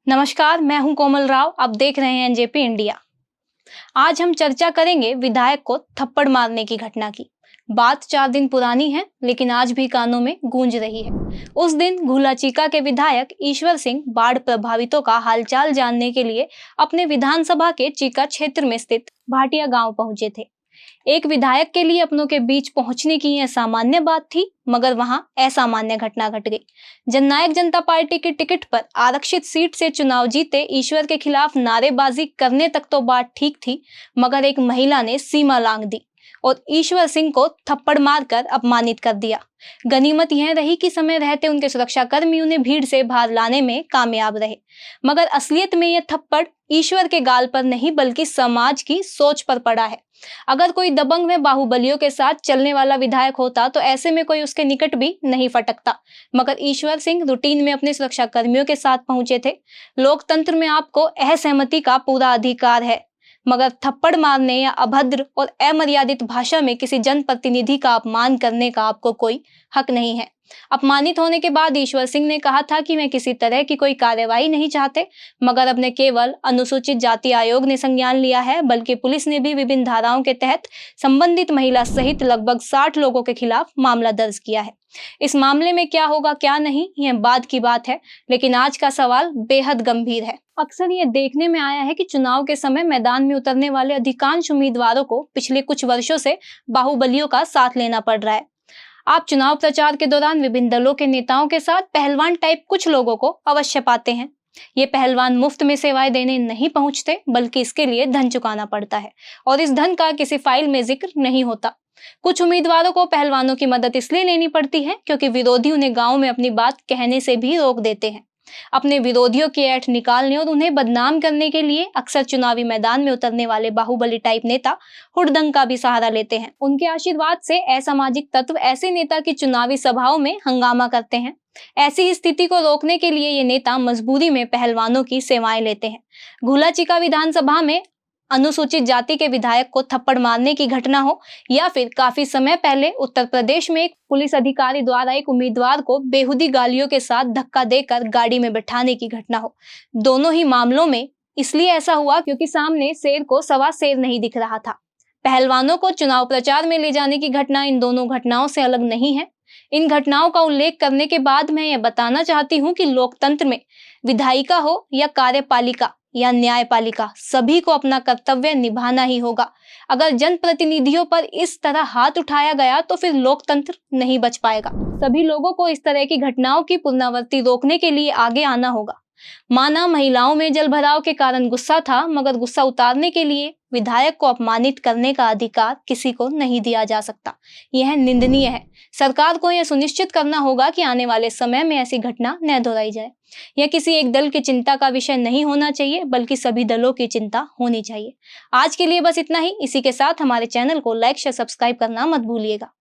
नमस्कार, मैं हूं कोमल राव। आप देख रहे हैं एनजेपी इंडिया। आज हम चर्चा करेंगे विधायक को थप्पड़ मारने की घटना की। बात 4 दिन पुरानी है, लेकिन आज भी कानों में गूंज रही है। उस दिन घुलाचीका के विधायक ईश्वर सिंह बाढ़ प्रभावितों का हालचाल जानने के लिए अपने विधानसभा के चीका क्षेत्र में स्थित भाटिया गांव पहुंचे थे। एक विधायक के लिए अपनों के बीच पहुंचने की यह सामान्य बात थी, मगर वहां असामान्य घटना घट गई। जननायक जनता पार्टी की टिकट पर आरक्षित सीट से चुनाव जीते ईश्वर के खिलाफ नारेबाजी करने तक तो बात ठीक थी, मगर एक महिला ने सीमा लांघ दी और ईश्वर सिंह को थप्पड़ मारकर अपमानित कर दिया। गनीमत यह रही कि समय रहते उनके सुरक्षाकर्मी उन्हें भीड़ से बाहर लाने में कामयाब रहे, मगर असलियत में यह थप्पड़ ईश्वर के गाल पर नहीं बल्कि समाज की सोच पर पड़ा है। अगर कोई दबंग में बाहुबलियों के साथ चलने वाला विधायक होता तो ऐसे में कोई उसके निकट भी नहीं फटकता, मगर ईश्वर सिंह रूटीन में अपने सुरक्षा कर्मियों के साथ पहुंचे थे। लोकतंत्र में आपको असहमति का पूरा अधिकार है, मगर थप्पड़ मारने या अभद्र और अमर्यादित भाषा में किसी जनप्रतिनिधि का अपमान करने का आपको कोई हक नहीं है। अपमानित होने के बाद ईश्वर सिंह ने कहा था कि मैं किसी तरह की कोई कार्यवाही नहीं चाहते, मगर अब न केवल अनुसूचित जाति आयोग ने संज्ञान लिया है, बल्कि पुलिस ने भी विभिन्न धाराओं के तहत संबंधित महिला सहित लगभग 60 लोगों के खिलाफ मामला दर्ज किया है। इस मामले में क्या होगा क्या नहीं, यह बाद की बात है, लेकिन आज का सवाल बेहद गंभीर है। अक्सर ये देखने में आया है कि चुनाव के समय मैदान में उतरने वाले अधिकांश उम्मीदवारों को पिछले कुछ वर्षों से बाहुबलियों का साथ लेना पड़ रहा है। आप चुनाव प्रचार के दौरान विभिन्न दलों के नेताओं के साथ पहलवान टाइप कुछ लोगों को अवश्य पाते हैं। ये पहलवान मुफ्त में सेवाएं देने नहीं पहुंचते, बल्कि इसके लिए धन चुकाना पड़ता है, और इस धन का किसी फाइल में जिक्र नहीं होता। कुछ उम्मीदवारों को पहलवानों की मदद इसलिए लेनी पड़ती है क्योंकि विरोधी उन्हें गांव में अपनी बात कहने से भी रोक देते हैं। अपने विरोधियों की ऐठ निकालने और उन्हें बदनाम करने के लिए अक्सर चुनावी मैदान में उतरने वाले बाहुबली टाइप नेता हुड़दंग का भी सहारा लेते हैं। उनके आशीर्वाद से असामाजिक तत्व ऐसे नेता की चुनावी सभाओं में हंगामा करते हैं। ऐसी स्थिति को रोकने के लिए ये नेता मजबूरी में पहलवानों की सेवाएं लेते हैं। घुलाचीका विधानसभा में अनुसूचित जाति के विधायक को थप्पड़ मारने की घटना हो, या फिर काफी समय पहले उत्तर प्रदेश में एक पुलिस अधिकारी द्वारा एक उम्मीदवार को बेहुदी गालियों के साथ धक्का देकर गाड़ी में बैठाने की घटना हो, दोनों ही मामलों में इसलिए ऐसा हुआ क्योंकि सामने शेर को सवा शेर नहीं दिख रहा था। पहलवानों को चुनाव प्रचार में ले जाने की घटना इन दोनों घटनाओं से अलग नहीं है। इन घटनाओं का उल्लेख करने के बाद मैं यह बताना चाहती हूँ कि लोकतंत्र में विधायिका हो या कार्यपालिका या न्यायपालिका, सभी को अपना कर्तव्य निभाना ही होगा। अगर जनप्रतिनिधियों पर इस तरह हाथ उठाया गया तो फिर लोकतंत्र नहीं बच पाएगा। सभी लोगों को इस तरह की घटनाओं की पुनरावृत्ति रोकने के लिए आगे आना होगा। माना महिलाओं में जलभराव के कारण गुस्सा था, मगर गुस्सा उतारने के लिए विधायक को अपमानित करने का अधिकार किसी को नहीं दिया जा सकता। यह निंदनीय है। सरकार को यह सुनिश्चित करना होगा कि आने वाले समय में ऐसी घटना न दोहराई जाए। यह किसी एक दल की चिंता का विषय नहीं होना चाहिए, बल्कि सभी दलों की चिंता होनी चाहिए। आज के लिए बस इतना ही। इसी के साथ हमारे चैनल को लाइक शेयर सब्सक्राइब करना मत भूलिएगा।